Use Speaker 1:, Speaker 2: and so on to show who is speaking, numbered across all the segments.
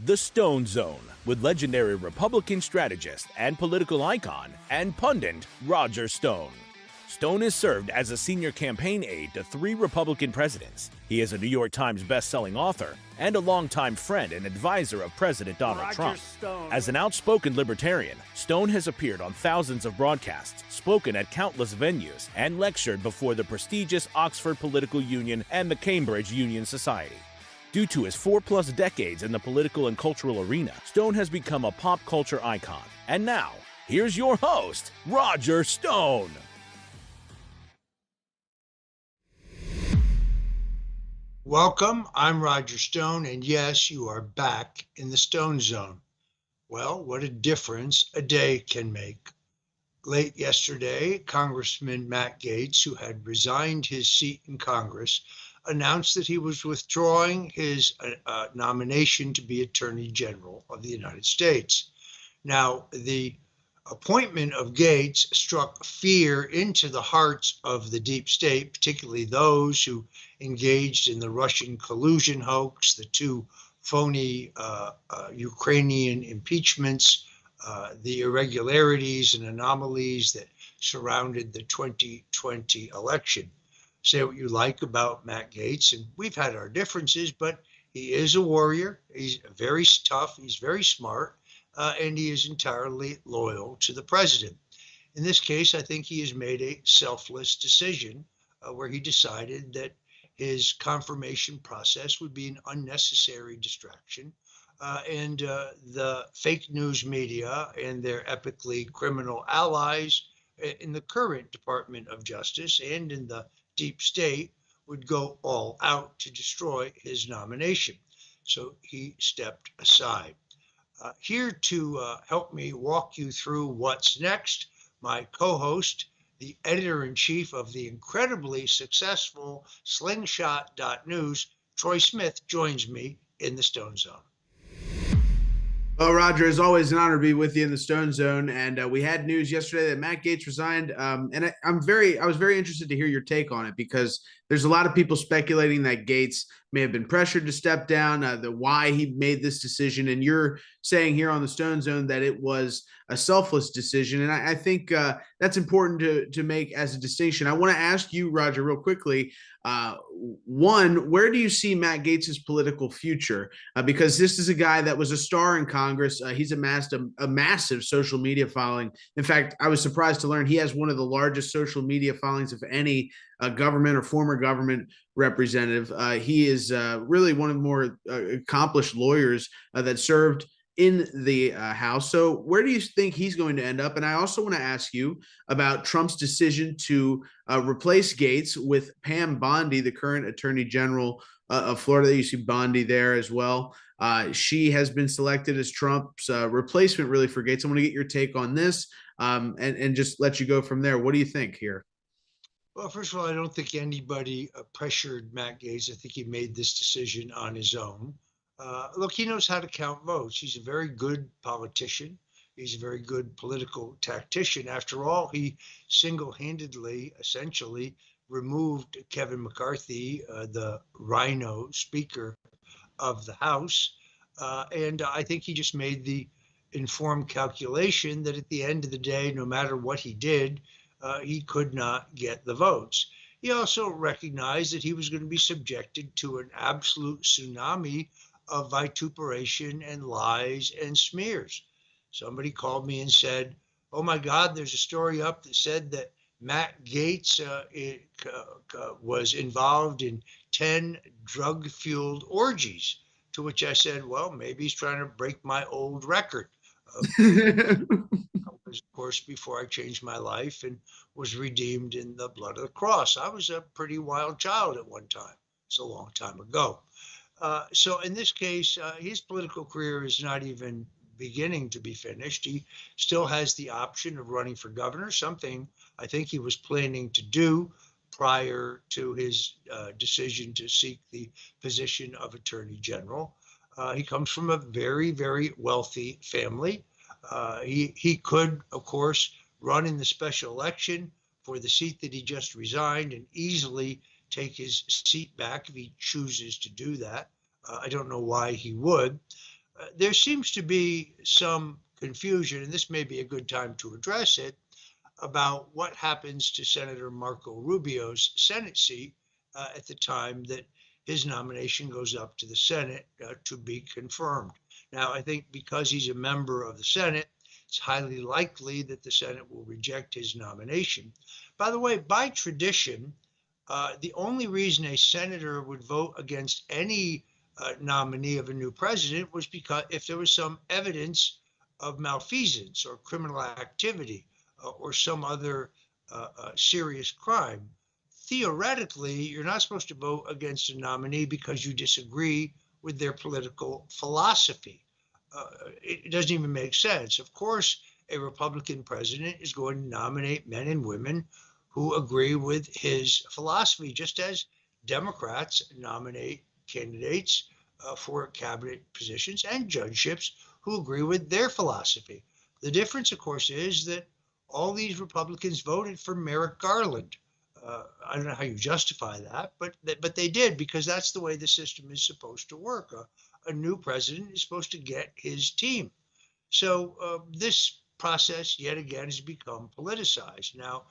Speaker 1: The Stone Zone with legendary Republican strategist and political icon and pundit Roger Stone. Stone has served as a senior campaign aide to 3 Republican presidents. He is a New York Times best-selling author and a longtime friend and advisor of President Donald Trump. As an outspoken libertarian, Stone has appeared on thousands of broadcasts, spoken at countless venues, and lectured before the prestigious Oxford Political Union and the Cambridge Union Society. Due to his 4+ decades in the political and cultural arena, Stone has become a pop culture icon. And now, here's your host, Roger Stone.
Speaker 2: Welcome, I'm Roger Stone, and yes, you are back in the Stone Zone. Well, what a difference a day can make. Late yesterday, Congressman Matt Gaetz, who had resigned his seat in Congress, announced that he was withdrawing his nomination to be Attorney General of the United States. Now, the appointment of Gaetz struck fear into the hearts of the deep state, particularly those who engaged in the Russian collusion hoax, the 2 phony Ukrainian impeachments, the irregularities and anomalies that surrounded the 2020 election. Say what you like about Matt Gaetz, and we've had our differences, but he is a warrior. He's very tough. He's very smart. And he is entirely loyal to the president. In this case, I think he has made a selfless decision where he decided that his confirmation process would be an unnecessary distraction. And the fake news media and their epically criminal allies in the current Department of Justice and in the deep state would go all out to destroy his nomination. So he stepped aside. Here to help me walk you through what's next, my co-host, the editor-in-chief of the incredibly successful Slingshot.news, Troy Smith, joins me in the Stone Zone.
Speaker 3: Well, Roger, it's always an honor to be with you in the Stone Zone. And we had news yesterday that Matt Gaetz resigned. And I was very interested to hear your take on it, because there's a lot of people speculating that Gaetz may have been pressured to step down, why he made this decision. And you're saying here on the Stone Zone that it was a selfless decision. And I think that's important to make as a distinction. I want to ask you, Roger, real quickly, one, where do you see Matt Gaetz's political future? Because this is a guy that was a star in Congress. He's amassed a massive social media following. In fact, I was surprised to learn he has one of the largest social media followings of any government or former government representative. He is really one of the more accomplished lawyers that served in the House. So where do you think he's going to end up? And I also want to ask you about Trump's decision to replace Gaetz with Pam Bondi, the current Attorney General of Florida. You see Bondi there as well. She has been selected as Trump's replacement, really, for Gaetz. I want to get your take on this and just let you go from there. What do you think here?
Speaker 2: Well, first of all, I don't think anybody pressured Matt Gaetz. I think he made this decision on his own. Look, he knows how to count votes. He's a very good politician. He's a very good political tactician. After all, he single-handedly, essentially, removed Kevin McCarthy, the Rhino Speaker of the House. And I think he just made the informed calculation that at the end of the day, no matter what he did, he could not get the votes. He also recognized that he was going to be subjected to an absolute tsunami of vituperation and lies and smears. Somebody called me and said, oh my God, there's a story up that said that Matt Gaetz was involved in 10 drug-fueled orgies, to which I said, well, maybe he's trying to break my old record. Of course, before I changed my life and was redeemed in the blood of the cross. I was a pretty wild child at one time. It's a long time ago. So in this case, his political career is not even beginning to be finished. He still has the option of running for governor, something I think he was planning to do prior to his decision to seek the position of Attorney General. He comes from a very, very wealthy family. He could, of course, run in the special election for the seat that he just resigned and easily take his seat back if he chooses to do that. I don't know why he would. There seems to be some confusion, and this may be a good time to address it, about what happens to Senator Marco Rubio's Senate seat at the time that his nomination goes up to the Senate to be confirmed. Now, I think because he's a member of the Senate, it's highly likely that the Senate will reject his nomination. By the way, by tradition, the only reason a senator would vote against any nominee of a new president was because if there was some evidence of malfeasance or criminal activity or some other serious crime. Theoretically, you're not supposed to vote against a nominee because you disagree with their political philosophy. It doesn't even make sense. Of course, a Republican president is going to nominate men and women who agree with his philosophy, just as Democrats nominate candidates for cabinet positions and judgeships who agree with their philosophy. The difference, of course, is that all these Republicans voted for Merrick Garland. I don't know how you justify that, but they did because that's the way the system is supposed to work. A new president is supposed to get his team. So this process, yet again, has become politicized. Now,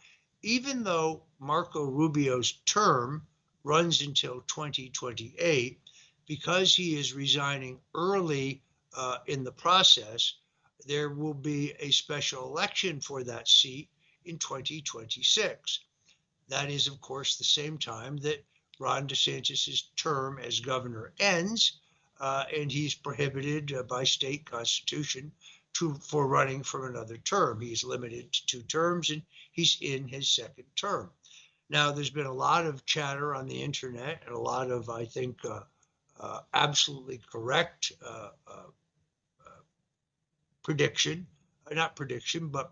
Speaker 2: even though Marco Rubio's term runs until 2028, because he is resigning early in the process, there will be a special election for that seat in 2026. That is, of course, the same time that Ron DeSantis' term as governor ends, and he's prohibited by state constitution for running for another term. He's limited to 2 terms, and he's in his 2nd term. Now, there's been a lot of chatter on the internet and a lot of, I think, absolutely correct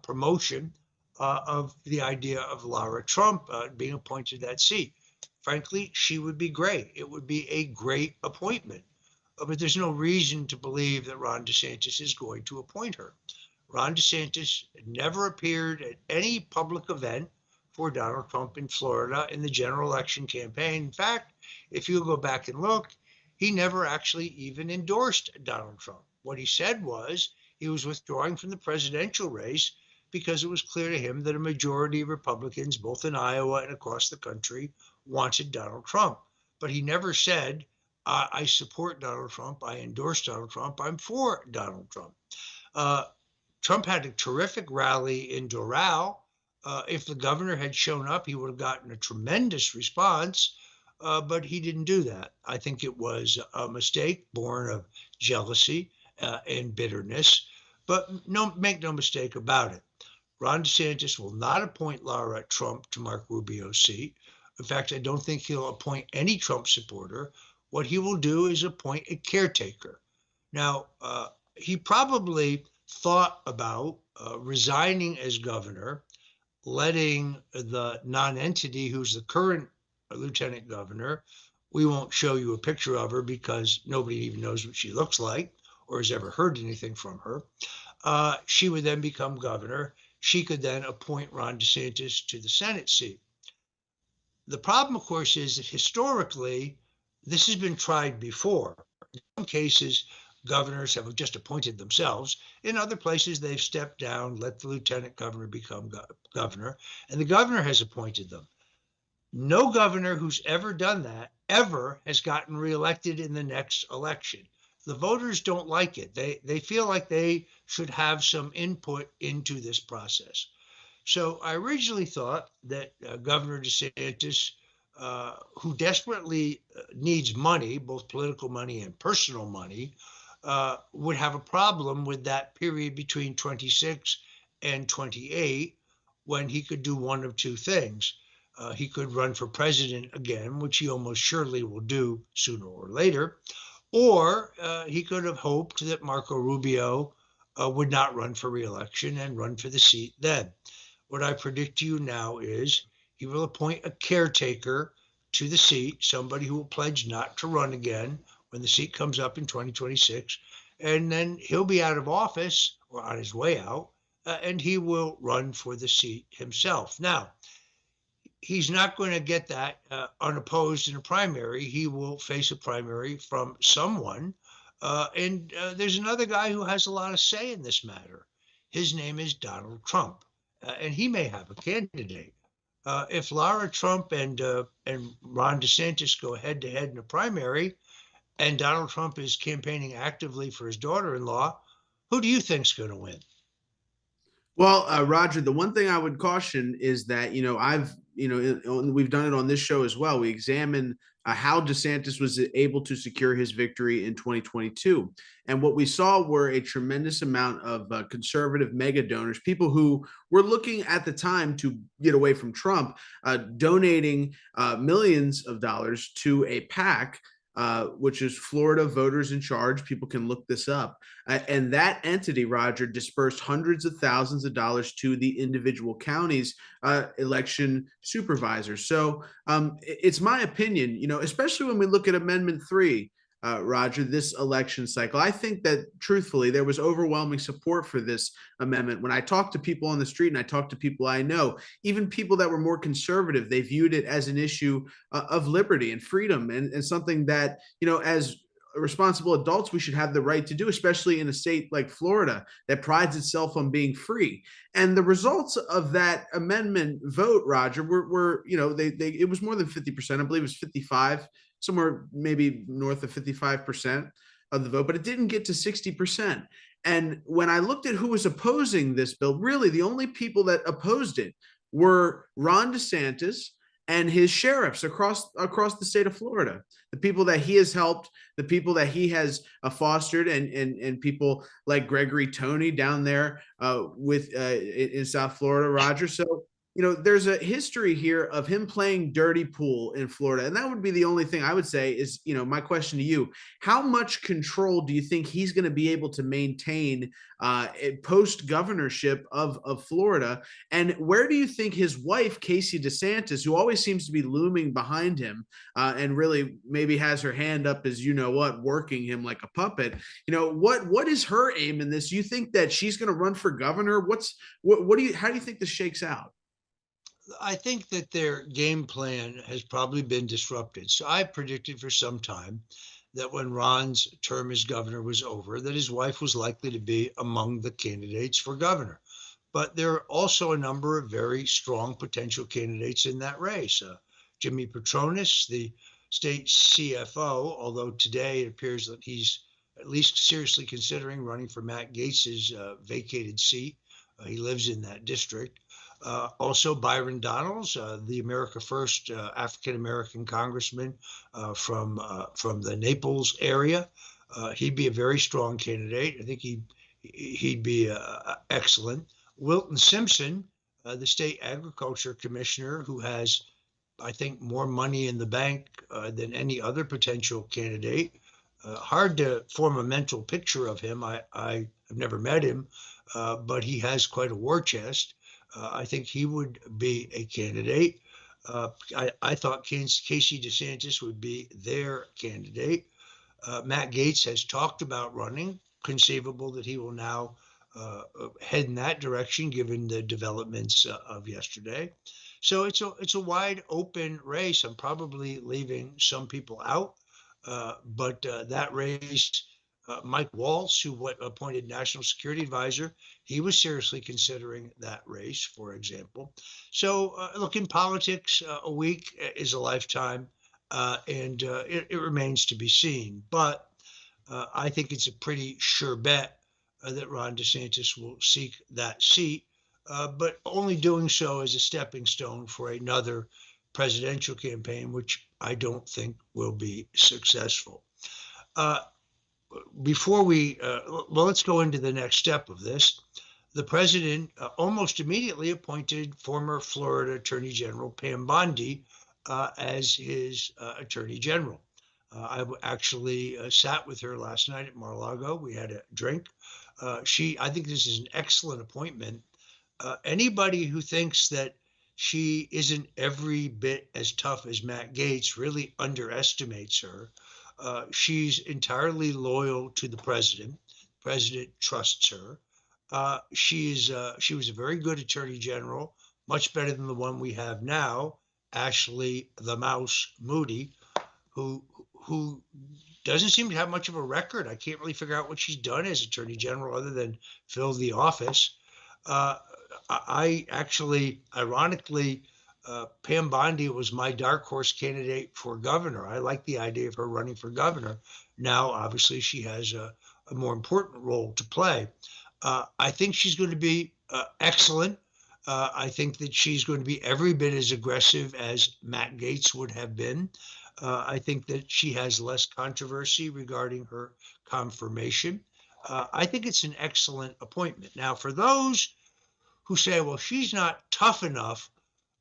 Speaker 2: promotion of the idea of Lara Trump being appointed to that seat. Frankly, she would be great. It would be a great appointment. But there's no reason to believe that Ron DeSantis is going to appoint her. Ron DeSantis never appeared at any public event for Donald Trump in Florida in the general election campaign. In fact, if you go back and look, he never actually even endorsed Donald Trump. What he said was he was withdrawing from the presidential race because it was clear to him that a majority of Republicans, both in Iowa and across the country, wanted Donald Trump. But he never said, I support Donald Trump, I endorse Donald Trump, I'm for Donald Trump. Trump had a terrific rally in Doral. If the governor had shown up, he would have gotten a tremendous response, but he didn't do that. I think it was a mistake born of jealousy and bitterness, but make no mistake about it. Ron DeSantis will not appoint Lara Trump to Mark Rubio's seat. In fact, I don't think he'll appoint any Trump supporter. What he will do is appoint a caretaker. Now, he probably thought about resigning as governor, letting the non-entity who's the current lieutenant governor, we won't show you a picture of her because nobody even knows what she looks like or has ever heard anything from her. She would then become governor. She could then appoint Ron DeSantis to the Senate seat. The problem, of course, is that historically, this has been tried before. In some cases, governors have just appointed themselves. In other places, they've stepped down, let the lieutenant governor become governor, and the governor has appointed them. No governor who's ever done that ever has gotten reelected in the next election. The voters don't like it. They feel like they should have some input into this process. So I originally thought that Governor DeSantis, who desperately needs money, both political money and personal money, would have a problem with that period between 26 and 28 when he could do one of 2 things. He could run for president again, which he almost surely will do sooner or later, or he could have hoped that Marco Rubio would not run for re-election and run for the seat then. What I predict to you now is he will appoint a caretaker to the seat, somebody who will pledge not to run again when the seat comes up in 2026, and then he'll be out of office or on his way out, and he will run for the seat himself. Now, he's not going to get that unopposed in a primary. He will face a primary from someone, And there's another guy who has a lot of say in this matter. His name is Donald Trump, and he may have a candidate. If Lara Trump and Ron DeSantis go head to head in a primary, and Donald Trump is campaigning actively for his daughter-in-law, who do you think's going to win?
Speaker 3: Well, Roger, the one thing I would caution is that, we've done it on this show as well. We examine how DeSantis was able to secure his victory in 2022. And what we saw were a tremendous amount of conservative mega donors, people who were looking at the time to get away from Trump, donating millions of dollars to a PAC, which is Florida Voters in Charge. People can look this up. And that entity, Roger, dispersed hundreds of thousands of dollars to the individual counties' election supervisors. So it's my opinion, especially when we look at Amendment 3, Roger, this election cycle. I think that truthfully, there was overwhelming support for this amendment. When I talk to people on the street and I talk to people I know, even people that were more conservative, they viewed it as an issue of liberty and freedom and something that, as responsible adults, we should have the right to do, especially in a state like Florida that prides itself on being free. And the results of that amendment vote, Roger, were it was more than 50%. I believe it was 55, somewhere maybe north of 55% of the vote, but it didn't get to 60%. And when I looked at who was opposing this bill, really the only people that opposed it were Ron DeSantis and his sheriffs across the state of Florida, the people that he has helped, the people that he has fostered, and people like Gregory Toney down there in South Florida, Roger. So there's a history here of him playing dirty pool in Florida. And that would be the only thing I would say is, my question to you, how much control do you think he's going to be able to maintain post governorship of Florida? And where do you think his wife, Casey DeSantis, who always seems to be looming behind him and really maybe has her hand up as working him like a puppet, what is her aim in this? You think that she's going to run for governor? How do you think this shakes out?
Speaker 2: I think that their game plan has probably been disrupted. So I predicted for some time that when Ron's term as governor was over, that his wife was likely to be among the candidates for governor. But there are also a number of very strong potential candidates in that race. Jimmy Petronis, the state CFO, although today it appears that he's at least seriously considering running for Matt Gaetz's vacated seat. He lives in that district. Also, Byron Donalds, the America First African-American congressman from the Naples area. He'd be a very strong candidate. I think he'd be excellent. Wilton Simpson, the state agriculture commissioner, who has, I think, more money in the bank than any other potential candidate. Hard to form a mental picture of him. I have never met him, but he has quite a war chest. I think he would be a candidate. I thought Casey DeSantis would be their candidate. Matt Gaetz has talked about running. Conceivable that he will now head in that direction, given the developments of yesterday. So it's a wide open race. I'm probably leaving some people out, but that race. Mike Waltz, who appointed national security advisor, he was seriously considering that race, for example. So look, in politics, a week is a lifetime, and it remains to be seen. But I think it's a pretty sure bet that Ron DeSantis will seek that seat, but only doing so as a stepping stone for another presidential campaign, which I don't think will be successful. Before let's go into the next step of this. The president almost immediately appointed former Florida Attorney General Pam Bondi as his Attorney General. I actually sat with her last night at Mar-a-Lago. We had a drink. I think this is an excellent appointment. Anybody who thinks that she isn't every bit as tough as Matt Gaetz really underestimates her. She's entirely loyal to the president. The president trusts her. She was a very good attorney general, much better than the one we have now, Ashley the Mouse Moody, who doesn't seem to have much of a record. I can't really figure out what she's done as Attorney General other than fill the office. I actually, ironically, Pam Bondi was my dark horse candidate for governor. I like the idea of her running for governor. Now, obviously, she has a more important role to play. I think she's going to be excellent. I think that she's going to be every bit as aggressive as Matt Gaetz would have been. I think that she has less controversy regarding her confirmation. I think it's an excellent appointment. Now, for those who say, well, she's not tough enough,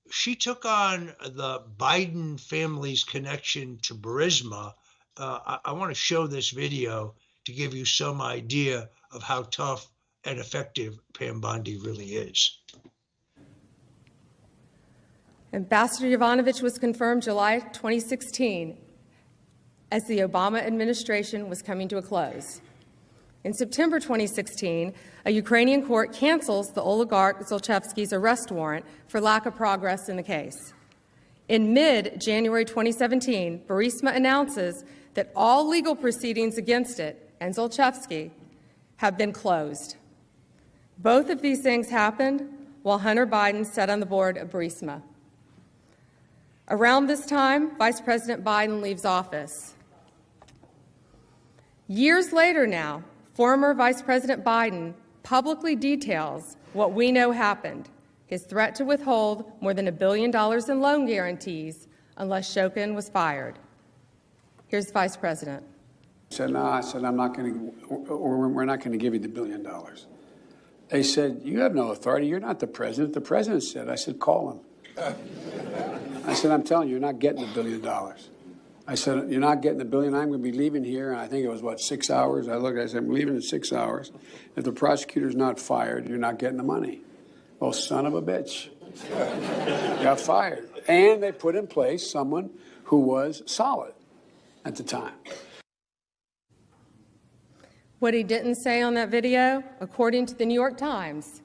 Speaker 2: she took on the Biden family's connection to Burisma. I want to show this video to give you some idea of how tough and effective Pam Bondi really is.
Speaker 4: Ambassador Yovanovitch was confirmed July 2016 as the Obama administration was coming to a close. In September 2016, a Ukrainian court cancels the oligarch Zlochevsky's arrest warrant for lack of progress in the case. In mid-January 2017, Burisma announces that all legal proceedings against it and Zlochevsky have been closed. Both of these things happened while Hunter Biden sat on the board of Burisma. Around this time, Vice President Biden leaves office. Years later now, former Vice President Biden publicly details what we know happened, his threat to withhold more than $1 billion in loan guarantees unless Shokin was fired. Here's the Vice President.
Speaker 5: I said, no, I'm not going to, or we're not going to give you the $1 billion. They said, you have no authority. You're not the president. The president said, I said, call him. I said, I'm telling you, you're not getting $1 billion. I said, you're not getting $1 billion. I'm going to be leaving here. And I think it was, 6 hours? I said, I'm leaving in 6 hours. If the prosecutor's not fired, you're not getting the money. Well, son of a bitch. Got fired. And they put in place someone who was solid at the time.
Speaker 4: What he didn't say on that video, according to the New York Times,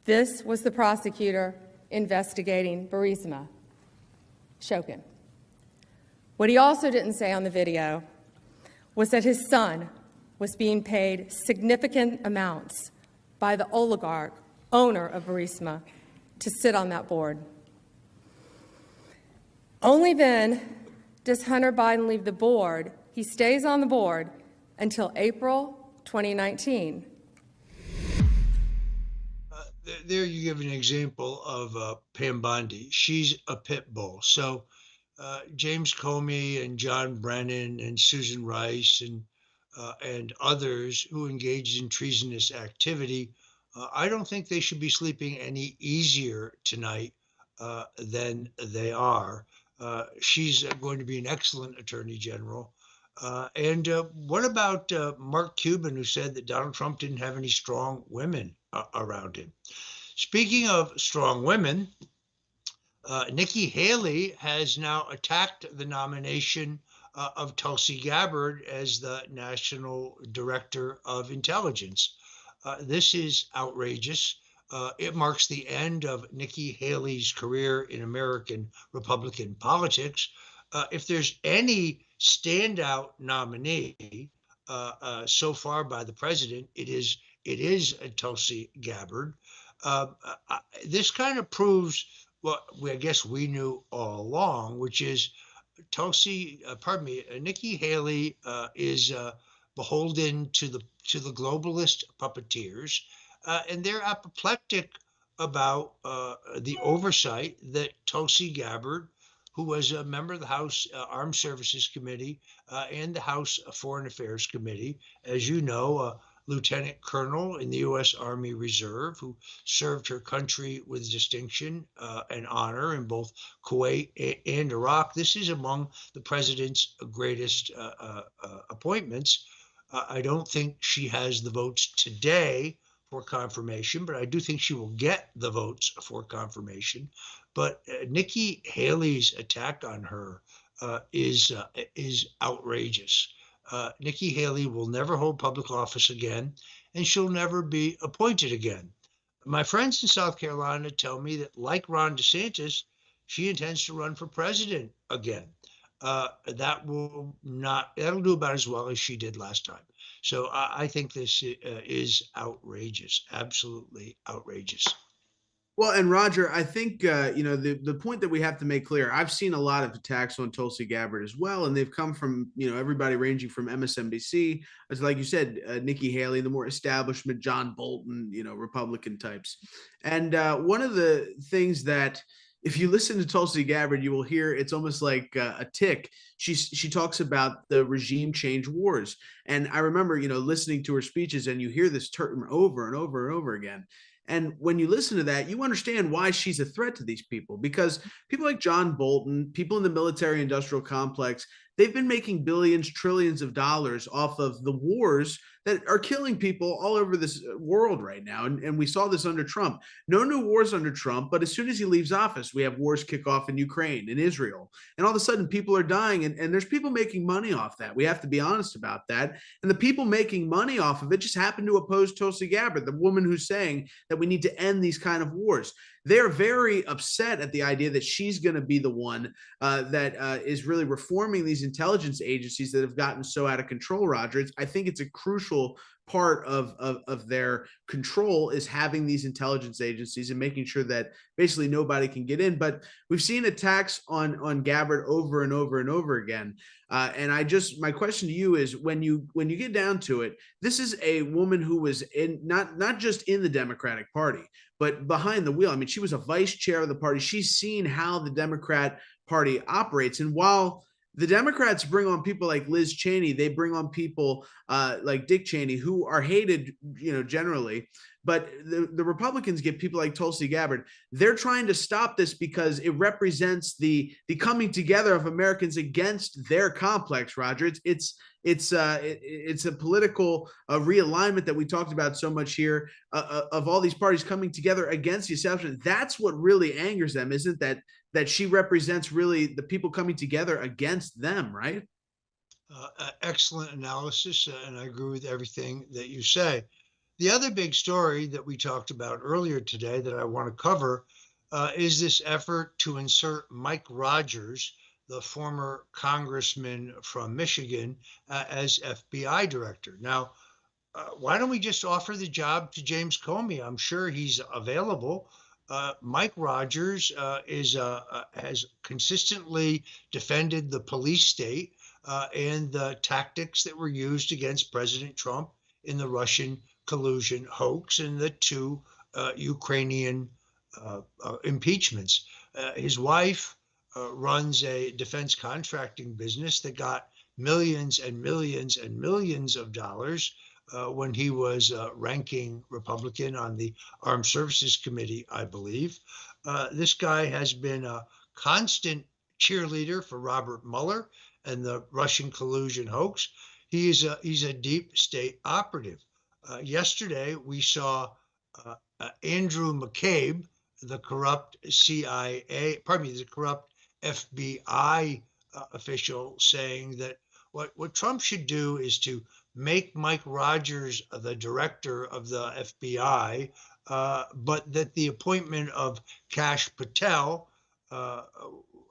Speaker 4: this was the prosecutor investigating Burisma, Shokin. What he also didn't say on the video was that his son was being paid significant amounts by the oligarch, owner of Burisma, to sit on that board. Only then does Hunter Biden leave the board. He stays on the board until April 2019.
Speaker 2: There you give an example of Pam Bondi. She's a pit bull. So James Comey and John Brennan and Susan Rice and others who engaged in treasonous activity, I don't think they should be sleeping any easier tonight than they are. She's going to be an excellent attorney general. And what about Mark Cuban, who said that Donald Trump didn't have any strong women around him? Speaking of strong women, Nikki Haley has now attacked the nomination of Tulsi Gabbard as the National Director of Intelligence. This is outrageous. It marks the end of Nikki Haley's career in American Republican politics. If there's any standout nominee so far by the president, it is Tulsi Gabbard. This kind of proves what I guess we knew all along, which is Nikki Haley is beholden to the globalist puppeteers, and they're apoplectic about the oversight that Tulsi Gabbard, who was a member of the House Armed Services Committee and the House Foreign Affairs Committee, as you know, a lieutenant colonel in the U.S. Army Reserve, who served her country with distinction and honor in both Kuwait and Iraq. This is among the president's greatest appointments. I don't think she has the votes today for confirmation, but I do think she will get the votes for confirmation. But Nikki Haley's attack on her is outrageous. Nikki Haley will never hold public office again, and she'll never be appointed again. My friends in South Carolina tell me that, like Ron DeSantis, she intends to run for president again. that'll do about as well as she did last time. So I think this is outrageous, absolutely outrageous.
Speaker 3: Well, and Roger, I think the point that we have to make clear. I've seen a lot of attacks on Tulsi Gabbard as well, and they've come from everybody ranging from MSNBC, as like you said, Nikki Haley, the more establishment, John Bolton, Republican types. And one of the things that, if you listen to Tulsi Gabbard, you will hear it's almost like a tick. She talks about the regime change wars, and I remember listening to her speeches, and you hear this term over and over and over again. And when you listen to that, you understand why she's a threat to these people, because people like John Bolton, people in the military industrial complex, they've been making billions, trillions of dollars off of the wars that are killing people all over this world right now. And we saw this under Trump. No new wars under Trump, but as soon as he leaves office, we have wars kick off in Ukraine, in Israel. And all of a sudden, people are dying, and there's people making money off that. We have to be honest about that. And the people making money off of it just happen to oppose Tulsi Gabbard, the woman who's saying that we need to end these kind of wars. They're very upset at the idea that she's going to be the one that is really reforming these intelligence agencies that have gotten so out of control, Roger. I think it's a crucial part of their control is having these intelligence agencies and making sure that basically nobody can get in. But we've seen attacks on Gabbard over and over and over again. And my question to you is, when you get down to it, this is a woman who was in not just in the Democratic Party, but behind the wheel. I mean, she was a vice chair of the party. She's seen how the Democrat Party operates. And while the Democrats bring on people like Liz Cheney, they bring on people like Dick Cheney, who are hated, generally. But the Republicans get people like Tulsi Gabbard. They're trying to stop this because it represents the coming together of Americans against their complex, Roger. It's a political realignment that we talked about so much here of all these parties coming together against the establishment. That's what really angers them, isn't that she represents really the people coming together against them, right?
Speaker 2: Excellent analysis, and I agree with everything that you say. The other big story that we talked about earlier today that I want to cover is this effort to insert Mike Rogers, the former congressman from Michigan, as FBI director. Now, why don't we just offer the job to James Comey? I'm sure he's available. Mike Rogers has consistently defended the police state and the tactics that were used against President Trump in the Russian collusion hoax and the two Ukrainian impeachments. His wife runs a defense contracting business that got millions and millions and millions of dollars when he was ranking Republican on the Armed Services Committee, I believe. This guy has been a constant cheerleader for Robert Mueller and the Russian collusion hoax. He's a deep state operative. Yesterday, we saw Andrew McCabe, the corrupt the corrupt FBI official, saying that what Trump should do is to make Mike Rogers the director of the FBI, but that the appointment of Kash Patel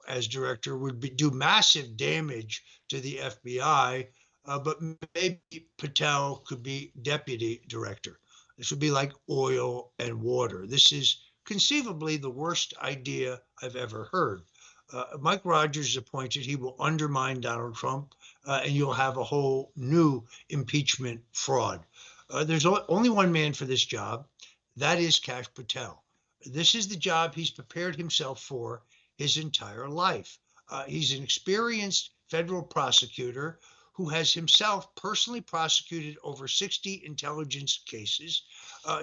Speaker 2: as director would do massive damage to the FBI. But maybe Patel could be deputy director. This would be like oil and water. This is conceivably the worst idea I've ever heard. Mike Rogers is appointed. He will undermine Donald Trump, and you'll have a whole new impeachment fraud. There's only one man for this job. That is Kash Patel. This is the job he's prepared himself for his entire life. He's an experienced federal prosecutor who has himself personally prosecuted over 60 intelligence cases.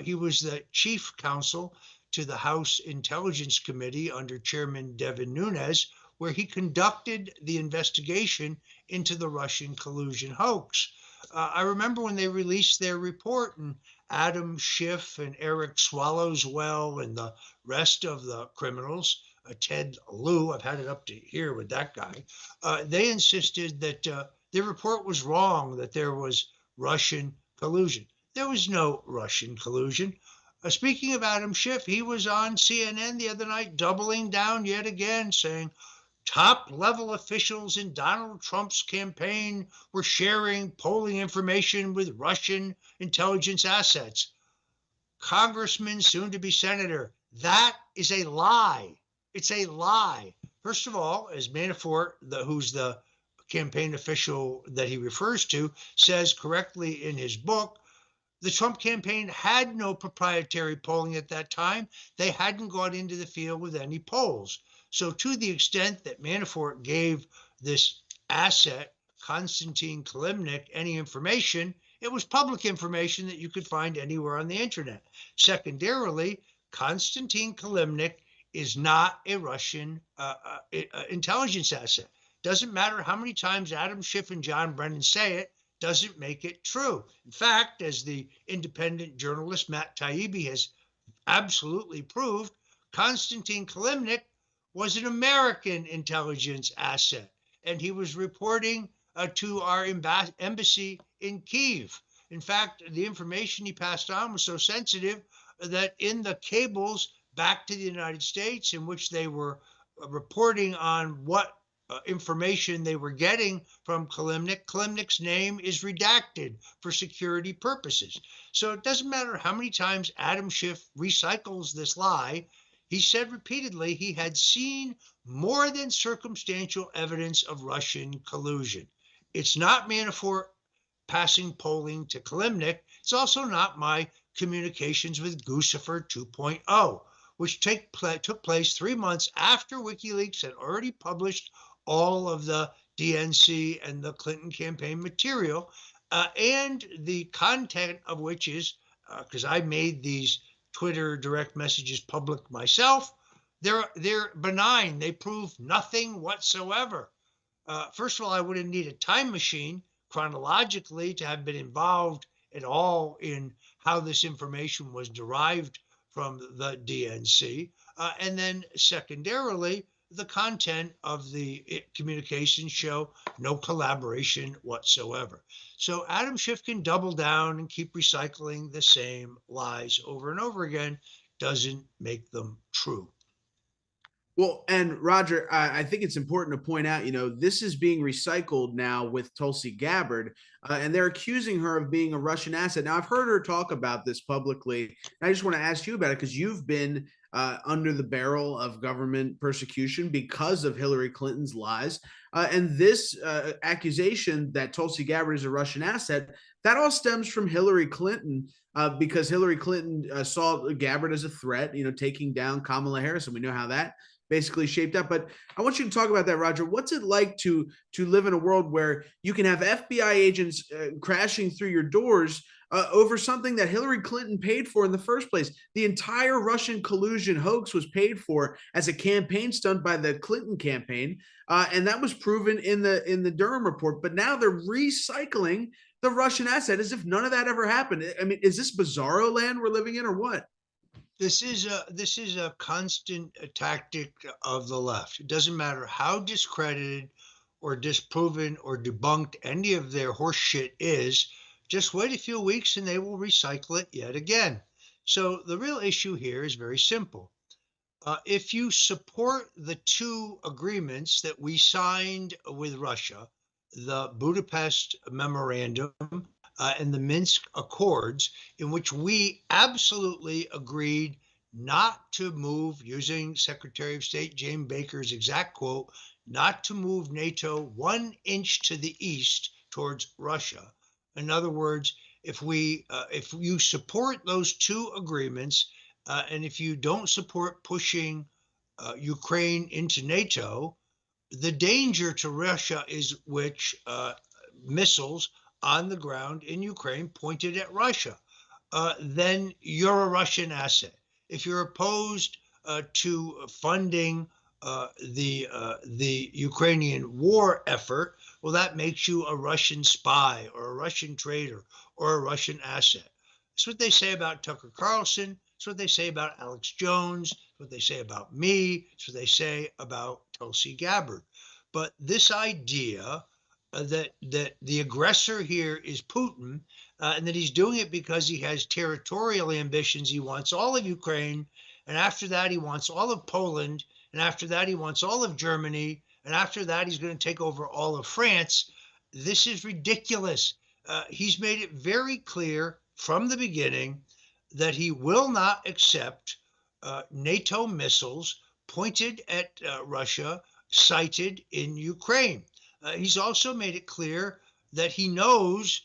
Speaker 2: He was the chief counsel to the House Intelligence Committee under Chairman Devin Nunes, where he conducted the investigation into the Russian collusion hoax. I remember when they released their report, and Adam Schiff and Eric Swallowswell and the rest of the criminals, Ted Lieu, I've had it up to here with that guy, they insisted that their report was wrong, that there was Russian collusion. There was no Russian collusion. Speaking of Adam Schiff, he was on CNN the other night, doubling down yet again, saying Top-level officials in Donald Trump's campaign were sharing polling information with Russian intelligence assets. Congressman, soon to be senator, that is a lie. It's a lie. First of all, as Manafort, who's the campaign official that he refers to, says correctly in his book, the Trump campaign had no proprietary polling at that time. They hadn't gone into the field with any polls. So to the extent that Manafort gave this asset, Konstantin Kilimnik, any information, it was public information that you could find anywhere on the internet. Secondarily, Konstantin Kilimnik is not a Russian intelligence asset. Doesn't matter how many times Adam Schiff and John Brennan say it, doesn't make it true. In fact, as the independent journalist Matt Taibbi has absolutely proved, Konstantin Kilimnik was an American intelligence asset, and he was reporting to our embassy in Kyiv. In fact, the information he passed on was so sensitive that in the cables back to the United States, in which they were reporting on what information they were getting from Kilimnik, Kilimnik's name is redacted for security purposes. So it doesn't matter how many times Adam Schiff recycles this lie. He said repeatedly he had seen more than circumstantial evidence of Russian collusion. It's not Manafort passing polling to Kilimnik. It's also not my communications with Guccifer 2.0, which took place 3 months after WikiLeaks had already published all of the DNC and the Clinton campaign material, and the content of which is, because I made these Twitter direct messages public myself, they're benign. They prove nothing whatsoever. First of all, I wouldn't need a time machine chronologically to have been involved at all in how this information was derived from the DNC. And then secondarily, the content of the communications show no collaboration whatsoever. So Adam Schiff can double down and keep recycling the same lies over and over again. Doesn't make them true.
Speaker 3: Well, and Roger, I think it's important to point out, this is being recycled now with Tulsi Gabbard, and they're accusing her of being a Russian asset. Now, I've heard her talk about this publicly, and I just want to ask you about it because you've been under the barrel of government persecution because of Hillary Clinton's lies. And this accusation that Tulsi Gabbard is a Russian asset, that all stems from Hillary Clinton because Hillary Clinton saw Gabbard as a threat, taking down Kamala Harris, and we know how that basically shaped up. But I want you to talk about that, Roger. What's it like to live in a world where you can have FBI agents crashing through your doors over something that Hillary Clinton paid for in the first place? The entire Russian collusion hoax was paid for as a campaign stunt by the Clinton campaign, and that was proven in the Durham report. But now they're recycling the Russian asset as if none of that ever happened. I mean, is this bizarro land we're living in, or what?
Speaker 2: This is a constant tactic of the left. It doesn't matter how discredited or disproven or debunked any of their horse shit is. Just wait a few weeks and they will recycle it yet again. So the real issue here is very simple. If you support the two agreements that we signed with Russia, the Budapest Memorandum and the Minsk Accords, in which we absolutely agreed not to move, using Secretary of State James Baker's exact quote, not to move NATO 1 inch to the east towards Russia. In other words, if you support those two agreements, and if you don't support pushing Ukraine into NATO, the danger to Russia is which missiles on the ground in Ukraine pointed at Russia, then you're a Russian asset. If you're opposed to funding the Ukrainian war effort, well, that makes you a Russian spy or a Russian traitor or a Russian asset. That's what they say about Tucker Carlson. That's what they say about Alex Jones. That's what they say about me. That's what they say about Tulsi Gabbard. But this idea that the aggressor here is Putin, and that he's doing it because he has territorial ambitions. He wants all of Ukraine, and after that he wants all of Poland, and after that he wants all of Germany, And after that, he's going to take over all of France. This is ridiculous. He's made it very clear from the beginning that he will not accept NATO missiles pointed at Russia, sited in Ukraine. He's also made it clear that he knows,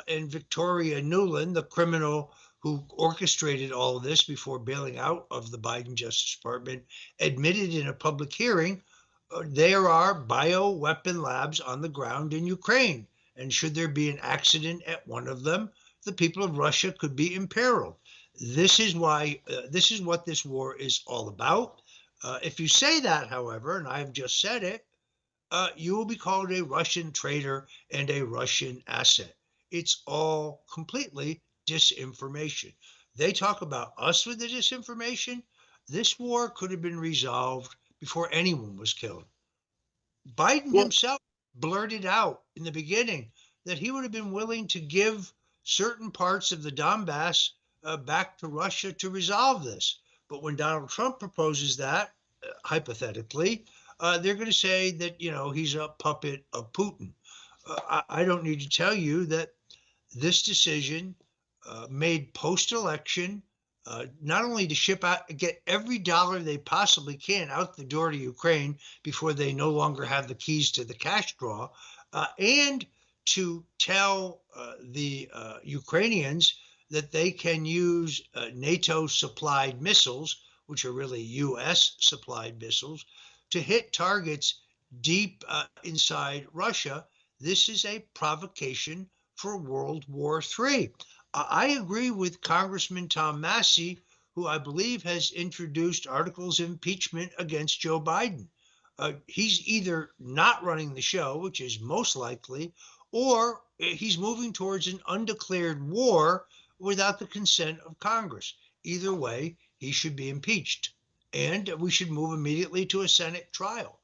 Speaker 2: and Victoria Nuland, the criminal who orchestrated all of this before bailing out of the Biden Justice Department, admitted in a public hearing, there are bioweapon labs on the ground in Ukraine. And should there be an accident at one of them, the people of Russia could be imperiled. This is why, this is what this war is all about. If you say that, however, and I have just said it, you will be called a Russian traitor and a Russian asset. It's all completely disinformation. They talk about us with the disinformation. This war could have been resolved before anyone was killed. Biden himself blurted out in the beginning that he would have been willing to give certain parts of the Donbass back to Russia to resolve this. But when Donald Trump proposes that, hypothetically, they're going to say that, you know, he's a puppet of Putin. I don't need to tell you that this decision made post-election, not only to ship out, get every dollar they possibly can out the door to Ukraine before they no longer have the keys to the cash drawer, and to tell the Ukrainians that they can use NATO-supplied missiles, which are really U.S.-supplied missiles, to hit targets deep inside Russia. This is a provocation for World War III. I agree with Congressman Tom Massey, who I believe has introduced articles of impeachment against Joe Biden. He's either not running the show, which is most likely, or he's moving towards an undeclared war without the consent of Congress. Either way, he should be impeached, and we should move immediately to a Senate trial.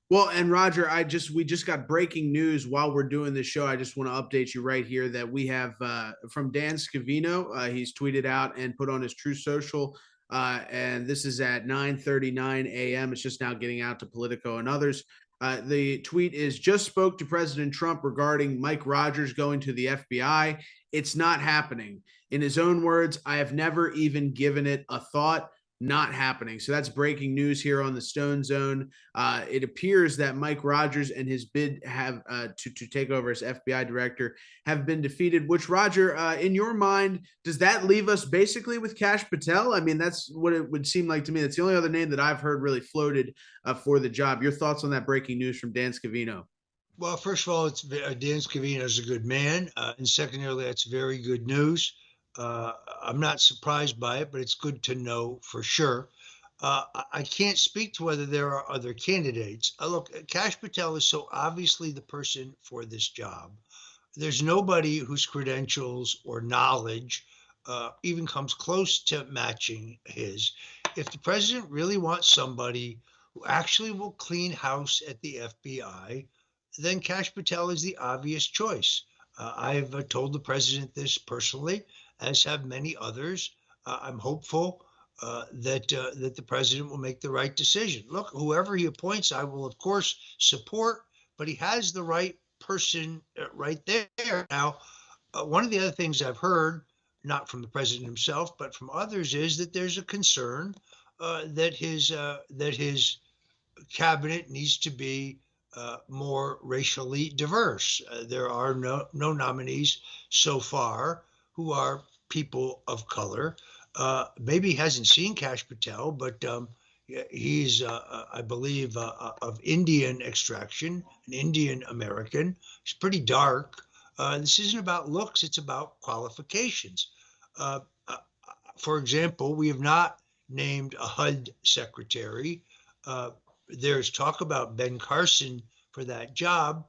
Speaker 3: Well, and Roger, we just got breaking news while we're doing this show. I just want to update you right here that we have from Dan Scavino. He's tweeted out and put on his True Social, and this is at 9:39 a.m. It's just now getting out to Politico and others. The tweet is, just spoke to President Trump regarding Mike Rogers going to the FBI. It's not happening. In his own words, I have never even given it a thought. Not happening. So that's breaking news here on the Stone Zone. It appears that Mike Rogers and his bid have to take over as FBI director have been defeated, which, Roger, in your mind, does that leave us basically with Kash Patel? I mean, that's what it would seem like to me. That's the only other name that I've heard really floated for the job. Your thoughts on that breaking news from Dan Scavino?
Speaker 2: Well, first of all, Dan Scavino is a good man. And secondarily, that's very good news. I'm not surprised by it, but it's good to know for sure. I can't speak to whether there are other candidates. Look, Kash Patel is so obviously the person for this job. There's nobody whose credentials or knowledge even comes close to matching his. If the president really wants somebody who actually will clean house at the FBI, then Kash Patel is the obvious choice. I've told the president this personally, as have many others. I'm hopeful that the president will make the right decision. Look, whoever he appoints, I will, of course, support, but he has the right person right there. Now, one of the other things I've heard, not from the president himself, but from others, is that there's a concern that his cabinet needs to be more racially diverse. There are no nominees so far who are people of color. Maybe he hasn't seen Kash Patel, but he's, I believe, of Indian extraction, an Indian American. He's pretty dark. This isn't about looks, it's about qualifications. For example, we have not named a HUD secretary. There's talk about Ben Carson for that job.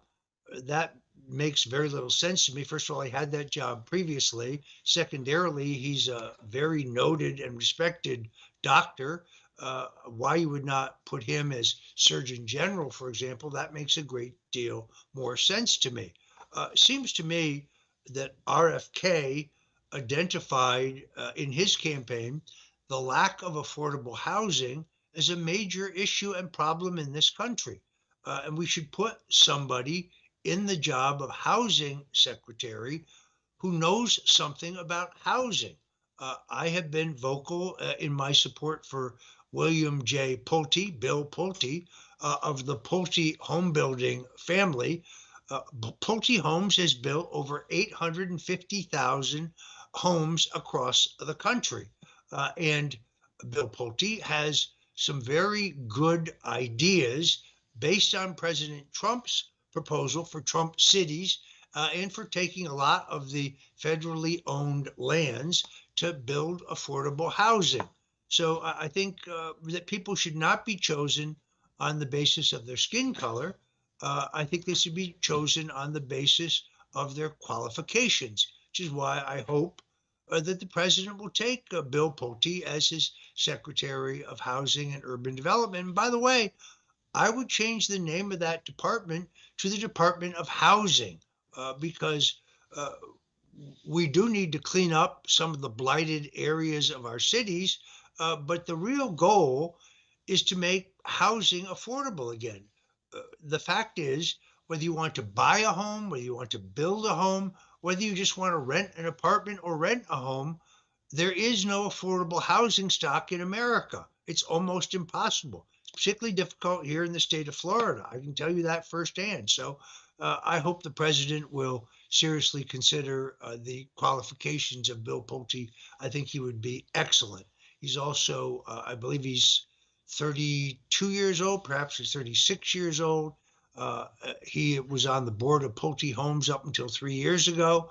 Speaker 2: That makes very little sense to me. First of all, he had that job previously. Secondarily, he's a very noted and respected doctor. Why you would not put him as Surgeon General, for example, that makes a great deal more sense to me. Seems to me that RFK identified in his campaign the lack of affordable housing as a major issue and problem in this country. And we should put somebody in the job of housing secretary who knows something about housing. I have been vocal in my support for William J. Pulte, Bill Pulte, of the Pulte home building family. Pulte Homes has built over 850,000 homes across the country. And Bill Pulte has some very good ideas based on President Trump's proposal for Trump cities and for taking a lot of the federally owned lands to build affordable housing. So I think that people should not be chosen on the basis of their skin color. I think they should be chosen on the basis of their qualifications, which is why I hope that the president will take Bill Pulte as his Secretary of Housing and Urban Development. And by the way, I would change the name of that department to the Department of Housing because we do need to clean up some of the blighted areas of our cities. But the real goal is to make housing affordable again. The fact is, whether you want to buy a home, whether you want to build a home, whether you just want to rent an apartment or rent a home, there is no affordable housing stock in America. It's almost impossible. It's particularly difficult here in the state of Florida. I can tell you that firsthand. So I hope the president will seriously consider the qualifications of Bill Pulte. I think he would be excellent. He's also, I believe he's 32 years old, perhaps he's 36 years old. He was on the board of Pulte Homes up until 3 years ago.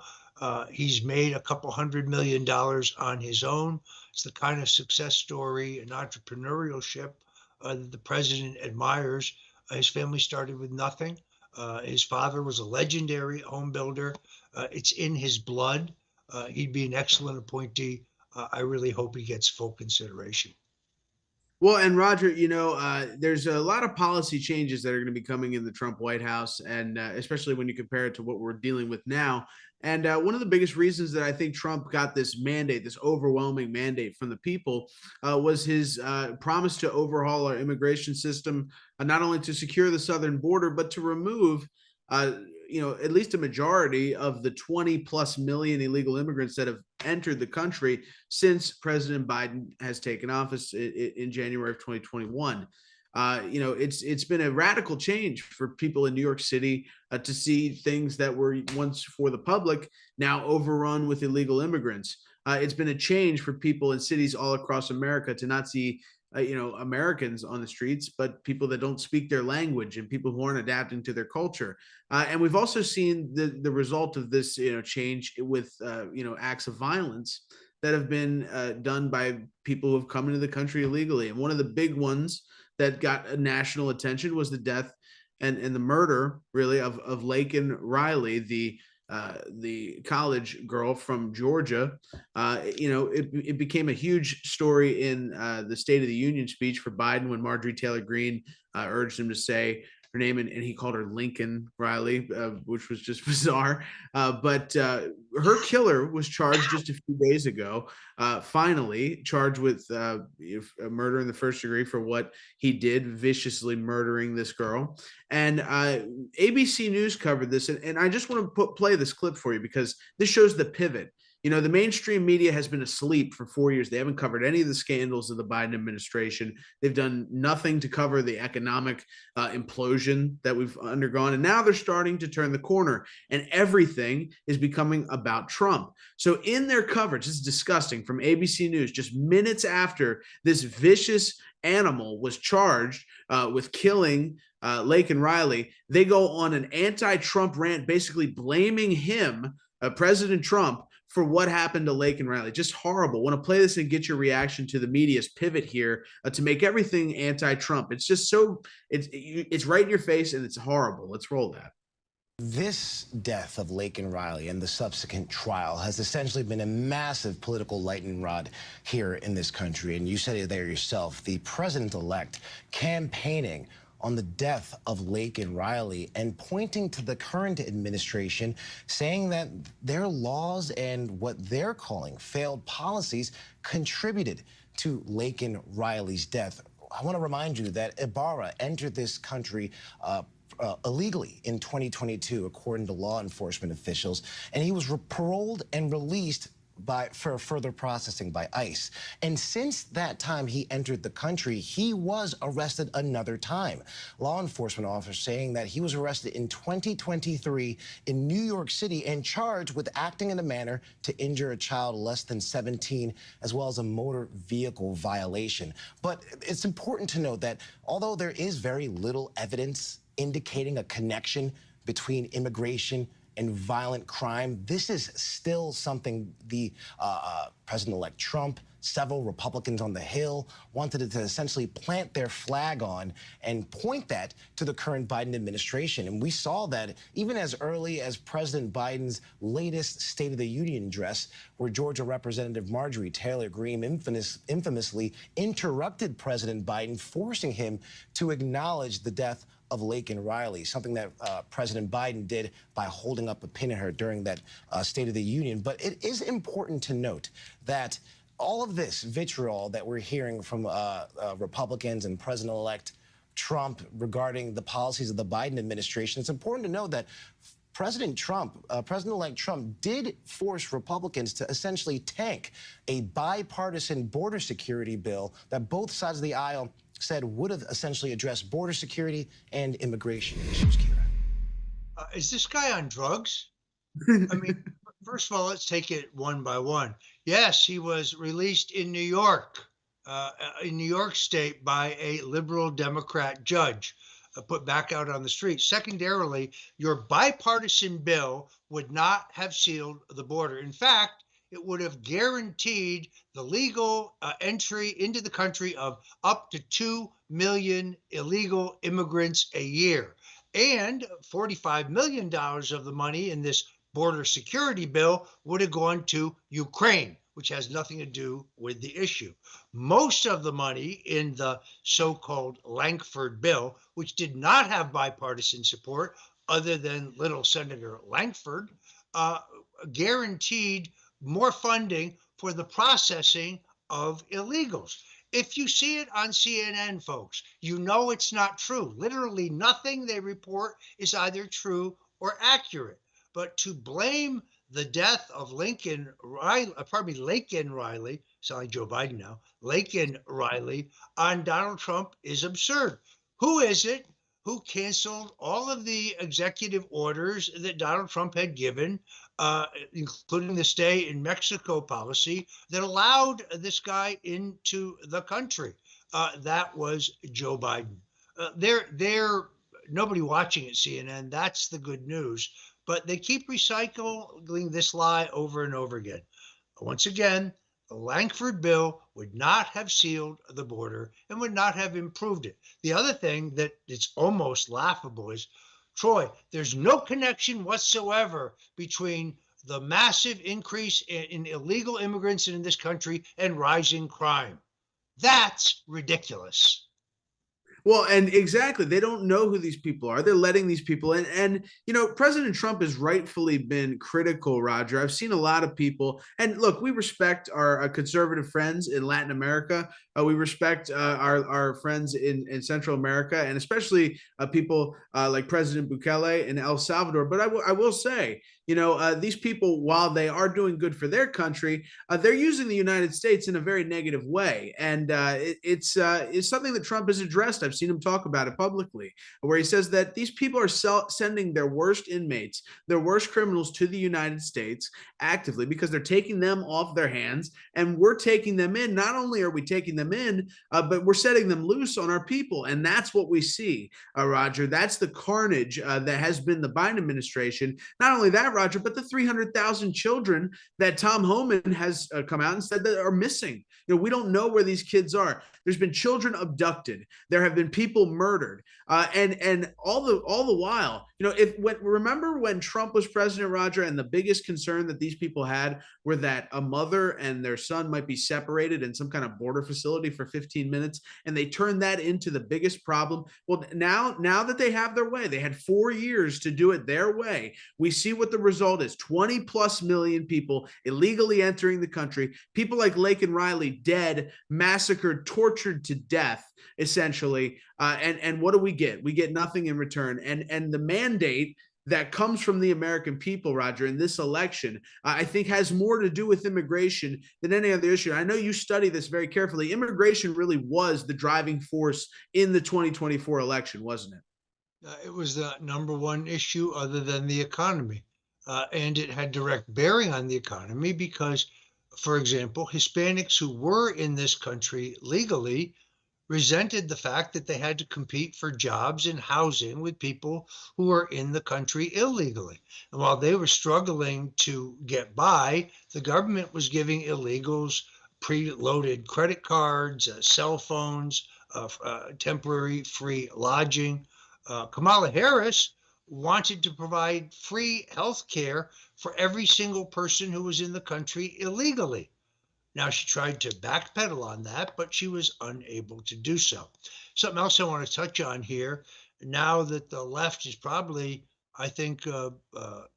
Speaker 2: He's made a couple $100 million on his own. It's the kind of success story and entrepreneurship that the president admires. His family started with nothing. His father was a legendary home builder. It's in his blood. He'd be an excellent appointee. I really hope he gets full consideration.
Speaker 3: Well, and Roger, there's a lot of policy changes that are going to be coming in the Trump White House, and especially when you compare it to what we're dealing with now. And one of the biggest reasons that I think Trump got this mandate, this overwhelming mandate from the people, was his promise to overhaul our immigration system, not only to secure the southern border, but to remove at least a majority of the 20 plus million illegal immigrants that have entered the country since President Biden has taken office in January of 2021. It's been a radical change for people in New York City to see things that were once for the public now overrun with illegal immigrants. It's been a change for people in cities all across America to not see Americans on the streets, but people that don't speak their language and people who aren't adapting to their culture. And we've also seen the result of this, change with, acts of violence that have been done by people who have come into the country illegally. And one of the big ones that got national attention was the death and the murder, really, of Laken Riley, the college girl from Georgia. It became a huge story in the State of the Union speech for Biden when Marjorie Taylor Greene urged him to say her name, and he called her Lincoln Riley, which was just bizarre. But her killer was charged just a few days ago, finally charged with murder in the first degree for what he did, viciously murdering this girl. And ABC News covered this, and I just want to play this clip for you because this shows the pivot. The mainstream media has been asleep for 4 years. They haven't covered any of the scandals of the Biden administration. They've done nothing to cover the economic implosion that we've undergone. And now they're starting to turn the corner, and everything is becoming about Trump. So in their coverage, this is disgusting, from ABC News, just minutes after this vicious animal was charged with killing Laken Riley, they go on an anti-Trump rant, basically blaming him, President Trump, for what happened to Laken Riley. Just horrible. Want to play this and get your reaction to the media's pivot here to make everything anti-Trump. It's just it's right in your face and it's horrible. Let's roll that.
Speaker 6: This death of Laken Riley and the subsequent trial has essentially been a massive political lightning rod here in this country. And you said it there yourself, the president-elect campaigning on the death of Laken Riley and pointing to the current administration, saying that their laws and what they're calling failed policies contributed to Laken Riley's death. I want to remind you that Ibarra entered this country illegally in 2022, according to law enforcement officials, and he was paroled and released for further processing by ICE. And since that time he entered the country, he was arrested another time. Law enforcement officers saying that he was arrested in 2023 in New York City and charged with acting in a manner to injure a child less than 17, as well as a motor vehicle violation. But it's important to note that although there is very little evidence indicating a connection between immigration and violent crime, this is still something the President-elect Trump, several Republicans on the Hill wanted to essentially plant their flag on and point that to the current Biden administration. And we saw that even as early as President Biden's latest State of the Union address, where Georgia Representative Marjorie Taylor Greene infamously interrupted President Biden, forcing him to acknowledge the death of Laken Riley, something that President Biden did by holding up a pin in her during that State of the Union. But it is important to note that all of this vitriol that we're hearing from Republicans and President-elect Trump regarding the policies of the Biden administration, it's important to note that President-elect Trump did force Republicans to essentially tank a bipartisan border security bill that both sides of the aisle said would have essentially addressed border security and immigration issues, Kira.
Speaker 2: Is this guy on drugs? I mean, first of all, let's take it one by one. Yes, he was released in New York State by a liberal Democrat judge, put back out on the street. Secondarily, your bipartisan bill would not have sealed the border. In fact, it would have guaranteed the legal entry into the country of up to 2 million illegal immigrants a year. And $45 million of the money in this border security bill would have gone to Ukraine, which has nothing to do with the issue. Most of the money in the so-called Lankford bill, which did not have bipartisan support other than little Senator Lankford, guaranteed more funding for the processing of illegals. If you see it on CNN, folks, you know it's not true. Literally nothing they report is either true or accurate. But to blame the death of Laken Riley, sound like Joe Biden now, Laken Riley on Donald Trump is absurd. Who is it who canceled all of the executive orders that Donald Trump had given, including the stay in Mexico policy that allowed this guy into the country? That was Joe Biden. Nobody watching at CNN. That's the good news. But they keep recycling this lie over and over again. Once again, the Lankford bill would not have sealed the border and would not have improved it. The other thing that it's almost laughable is, Troy, there's no connection whatsoever between the massive increase in illegal immigrants in this country and rising crime. That's ridiculous.
Speaker 3: Well, and exactly, they don't know who these people are. They're letting these people in. And, you know, President Trump has rightfully been critical, Roger. I've seen a lot of people. And look, we respect our conservative friends in Latin America. We respect our friends in Central America, and especially people like President Bukele in El Salvador. But I will say, you know, these people, while they are doing good for their country, they're using the United States in a very negative way. And it's something that Trump has addressed. I've seen him talk about it publicly, where he says that these people are sending their worst inmates, their worst criminals to the United States actively because they're taking them off their hands, and we're taking them in. Not only are we taking them in, but we're setting them loose on our people. And that's what we see, Roger. That's the carnage that has been the Biden administration. Not only that, Roger, but the 300,000 children that Tom Homan has come out and said that are missing. You know, we don't know where these kids are. There's been children abducted. There have been people murdered, and all the while, you know, remember when Trump was president, Roger, and the biggest concern that these people had were that a mother and their son might be separated in some kind of border facility for 15 minutes, and they turned that into the biggest problem. Well, now that they have their way, they had 4 years to do it their way. We see what the result is 20 plus million people illegally entering the country, people like Lake and Riley dead, massacred, tortured to death, essentially. And what do we get? We get nothing in return. And the mandate that comes from the American people, Roger, in this election, I think has more to do with immigration than any other issue. I know you study this very carefully. Immigration really was the driving force in the 2024 election, wasn't it?
Speaker 2: It was the number one issue other than the economy. And it had direct bearing on the economy because, for example, Hispanics who were in this country legally resented the fact that they had to compete for jobs and housing with people who were in the country illegally. And while they were struggling to get by, the government was giving illegals preloaded credit cards, cell phones, temporary free lodging. Kamala Harris wanted to provide free health care for every single person who was in the country illegally. Now, she tried to backpedal on that, but she was unable to do so. Something else I want to touch on here, now that the left is probably, I think,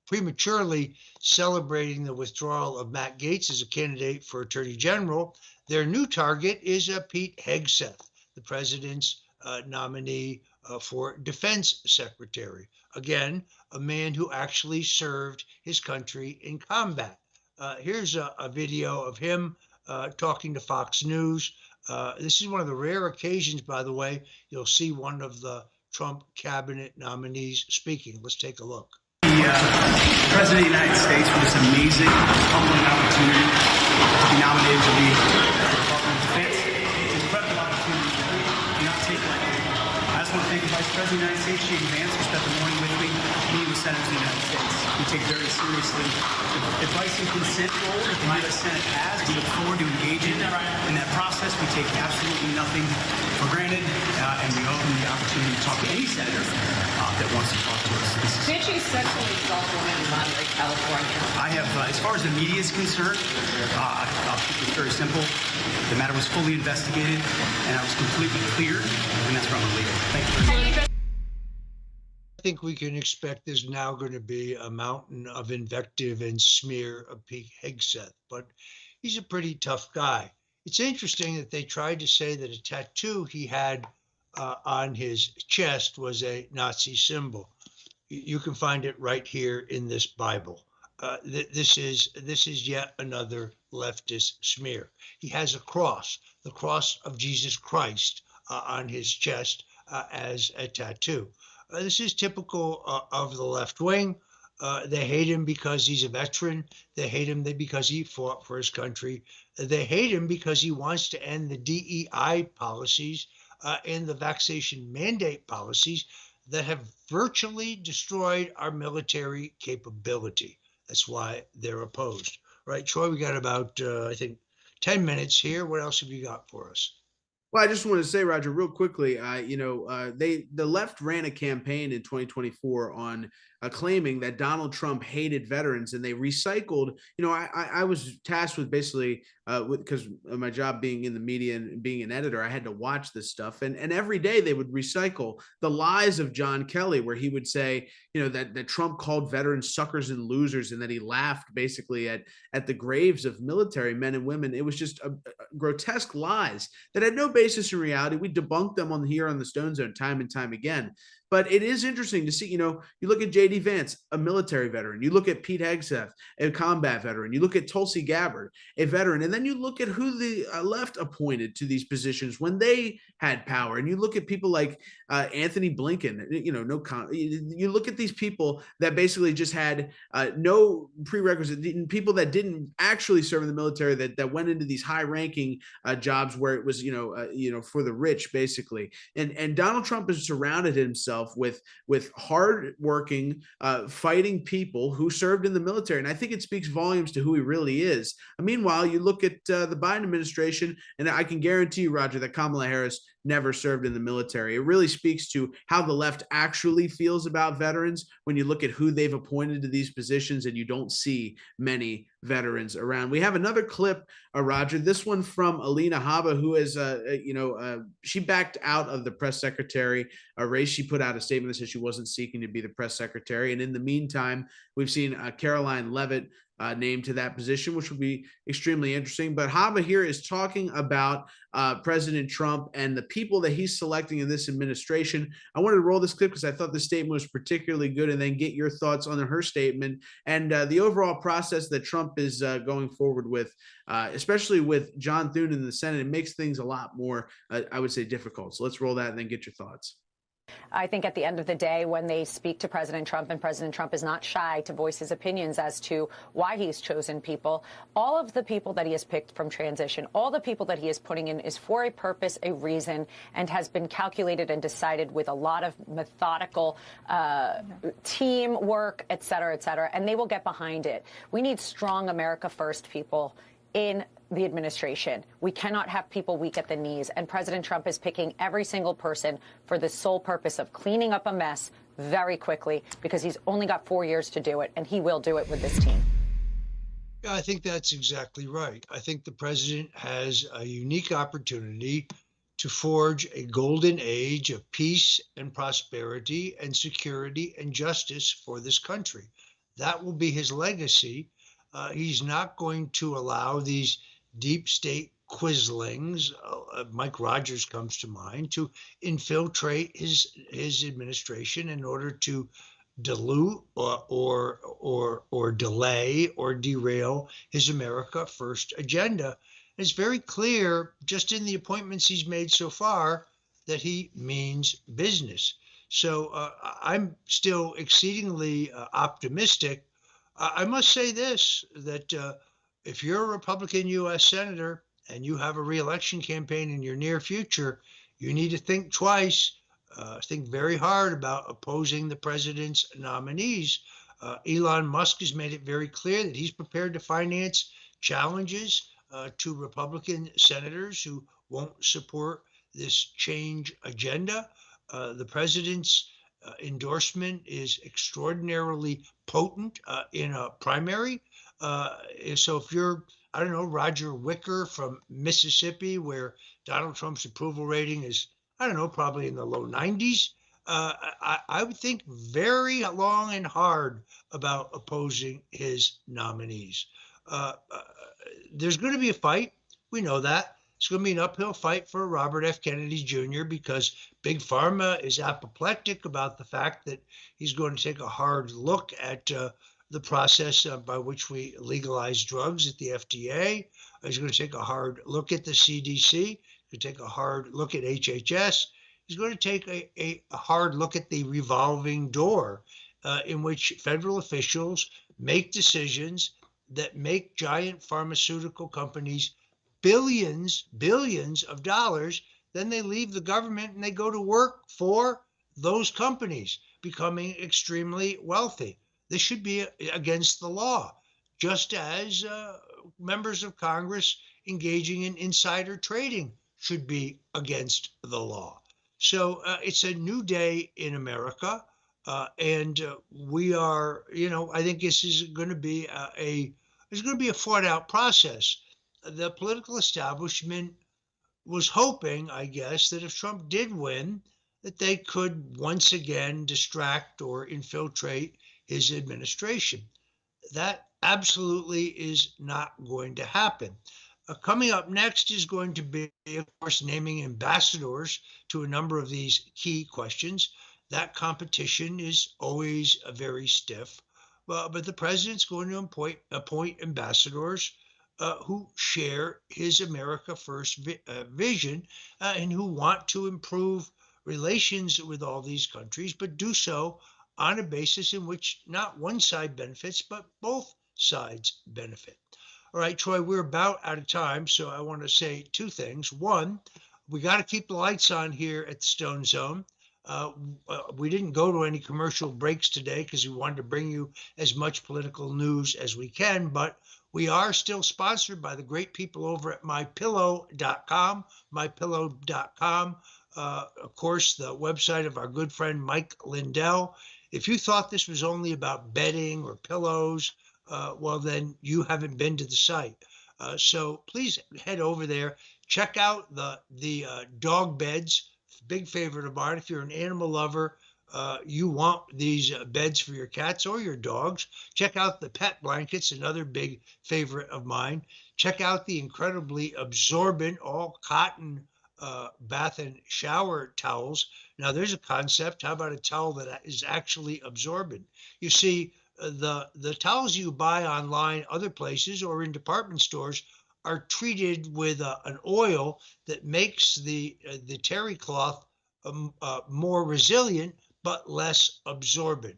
Speaker 2: prematurely celebrating the withdrawal of Matt Gaetz as a candidate for Attorney General, their new target is Pete Hegseth, the president's nominee for Defense Secretary. Again, a man who actually served his country in combat. Here's a video of him talking to Fox News. This is one of the rare occasions, by the way, you'll see one of the Trump cabinet nominees speaking. Let's take a look.
Speaker 7: The President of the United States for this amazing, humbling opportunity to be nominated to be Department of Defense. It's an incredible opportunity that we do not take lightly. I just want to thank the Vice President of the United States, J.D. Vance, who spent the morning with me, meeting with senators of the United States. We take very seriously the advice and consent role that the U.S. Senate has. We look forward to engaging in that process. We take absolutely nothing for granted, and we welcome the opportunity to talk to any senator that wants to talk to us.
Speaker 8: Did you sexually assault a woman in Monterey, California?
Speaker 7: I have, as far as the media is concerned, I'll keep it very simple. The matter was fully investigated, and I was completely cleared, and that's where I'm going to leave it. Thank you very much.
Speaker 2: I think we can expect there's now going to be a mountain of invective and smear of Pete Hegseth, but he's a pretty tough guy. It's interesting that they tried to say that a tattoo he had on his chest was a Nazi symbol. You can find it right here in this Bible. This is yet another leftist smear. He has a cross, the cross of Jesus Christ, on his chest as a tattoo. This is typical of the left wing. They hate him because he's a veteran. They hate him because he fought for his country. They hate him because he wants to end the DEI policies and the vaccination mandate policies that have virtually destroyed our military capability. That's why they're opposed. Right, Troy, we got about, I think, 10 minutes here. What else have you got for us?
Speaker 3: Well, I just want to say, Roger, real quickly, the left ran a campaign in 2024 on claiming that Donald Trump hated veterans, and they recycled. I was tasked with basically, because of my job being in the media and being an editor, I had to watch this stuff, and every day they would recycle the lies of John Kelly, where he would say, that Trump called veterans suckers and losers, and that he laughed basically at the graves of military men and women. It was just grotesque lies that had no basis in reality. We debunked them here on the Stone Zone time and time again. But it is interesting to see, you look at J.D. Vance, a military veteran. You look at Pete Hegseth, a combat veteran. You look at Tulsi Gabbard, a veteran. And then you look at who the left appointed to these positions when they had power. And you look at people like Anthony Blinken, you look at these people that basically just had no prerequisite, people that didn't actually serve in the military, that went into these high-ranking jobs where it was, for the rich, basically. And Donald Trump has surrounded himself with hard-working, fighting people who served in the military. And I think it speaks volumes to who he really is. Meanwhile, you look at the Biden administration, and I can guarantee you, Roger, that Kamala Harris never served in the military. It really speaks to how the left actually feels about veterans when you look at who they've appointed to these positions and you don't see many veterans around. We have another clip, Roger, this one from Alina Habba, who is, she backed out of the press secretary race. She put out a statement that said she wasn't seeking to be the press secretary. And in the meantime, we've seen Caroline Leavitt named to that position, which would be extremely interesting. But Habba here is talking about President Trump and the people that he's selecting in this administration. I wanted to roll this clip because I thought the statement was particularly good, and then get your thoughts on her statement and the overall process that Trump is going forward with, especially with John Thune in the Senate. It makes things a lot more, I would say, difficult. So let's roll that and then get your thoughts.
Speaker 9: I think at the end of the day, when they speak to President Trump, and President Trump is not shy to voice his opinions as to why he's chosen people, all of the people that he has picked from transition, all the people that he is putting in is for a purpose, a reason, and has been calculated and decided with a lot of methodical teamwork, et cetera, and they will get behind it. We need strong America First people in the administration. We cannot have people weak at the knees. And President Trump is picking every single person for the sole purpose of cleaning up a mess very quickly, because he's only got 4 years to do it, and he will do it with this team.
Speaker 2: Yeah, I think that's exactly right. I think the president has a unique opportunity to forge a golden age of peace and prosperity and security and justice for this country. That will be his legacy. He's not going to allow these deep state quislings, Mike Rogers comes to mind, to infiltrate his administration in order to dilute or delay or derail his America First agenda. It's very clear just in the appointments he's made so far that he means business. So I'm still exceedingly optimistic. I must say this, that if you're a Republican U.S. Senator and you have a reelection campaign in your near future, you need to think twice, think very hard about opposing the president's nominees. Elon Musk has made it very clear that he's prepared to finance challenges to Republican senators who won't support this change agenda. The president's endorsement is extraordinarily potent in a primary. So if you're, I don't know, Roger Wicker from Mississippi, where Donald Trump's approval rating is, I don't know, probably in the low 90s, I would think very long and hard about opposing his nominees. There's going to be a fight. We know that. It's going to be an uphill fight for Robert F. Kennedy Jr. because Big Pharma is apoplectic about the fact that he's going to take a hard look at the process by which we legalize drugs at the FDA. He's going to take a hard look at the CDC. He's going to take a hard look at HHS. He's going to take a hard look at the revolving door in which federal officials make decisions that make giant pharmaceutical companies billions of dollars. Then they leave the government and they go to work for those companies, becoming extremely wealthy. This should be against the law, just as members of Congress engaging in insider trading should be against the law. So it's a new day in America, and we are, I think this is going to be a fought out process. The political establishment was hoping, I guess, that if Trump did win, that they could once again distract or infiltrate his administration. That absolutely is not going to happen. Coming up next is going to be, of course, naming ambassadors to a number of these key questions. That competition is always very stiff, but the president's going to appoint ambassadors who share his America First vision and who want to improve relations with all these countries, but do so on a basis in which not one side benefits, but both sides benefit. All right, Troy, we're about out of time, so I want to say two things. One, we got to keep the lights on here at the Stone Zone. We didn't go to any commercial breaks today because we wanted to bring you as much political news as we can, but We are still sponsored by the great people over at mypillow.com, mypillow.com. Of course, the website of our good friend Mike Lindell. If you thought this was only about bedding or pillows, well, then you haven't been to the site. So please head over there. Check out the dog beds, big favorite of mine. If you're an animal lover, you want these beds for your cats or your dogs. Check out the pet blankets, another big favorite of mine. Check out the incredibly absorbent, all cotton bath and shower towels. Now there's a concept. How about a towel that is actually absorbent? You see, the towels you buy online, other places, or in department stores are treated with an oil that makes the terry cloth more resilient but less absorbent.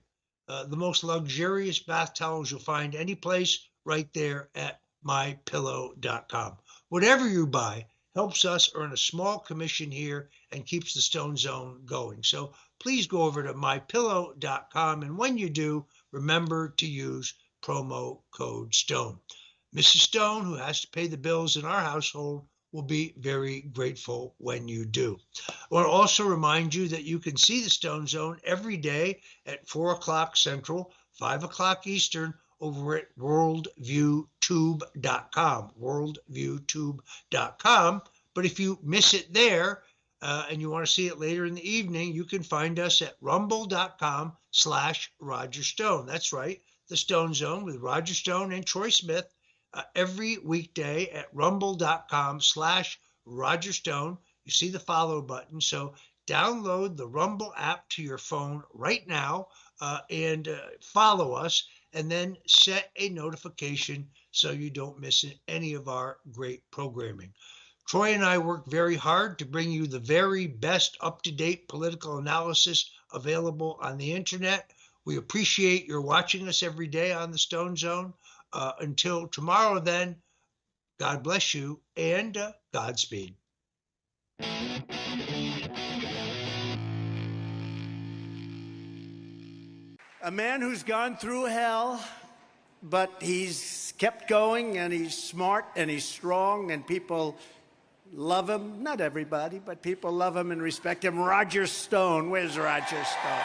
Speaker 2: The most luxurious bath towels you'll find any place, right there at mypillow.com. Whatever you buy helps us earn a small commission here and keeps the Stone Zone going. So please go over to mypillow.com, and when you do, remember to use promo code STONE. Mrs. Stone, who has to pay the bills in our household, will be very grateful when you do. I want to also remind you that you can see the Stone Zone every day at 4 o'clock Central, 5 o'clock Eastern, over at worldviewtube.com, worldviewtube.com. But if you miss it there and you want to see it later in the evening, you can find us at rumble.com/Roger Stone. That's right, the Stone Zone with Roger Stone and Troy Smith every weekday at rumble.com/Roger Stone. You see the follow button. So download the Rumble app to your phone right now and follow us, and then set a notification so you don't miss any of our great programming. Troy and I work very hard to bring you the very best up-to-date political analysis available on the internet. We appreciate your watching us every day on the Stone Zone. Until tomorrow, then, God bless you and Godspeed.
Speaker 10: A man who's gone through hell, but he's kept going, and he's smart and he's strong, and people love him. Not everybody, but people love him and respect him. Roger Stone. Where's Roger Stone?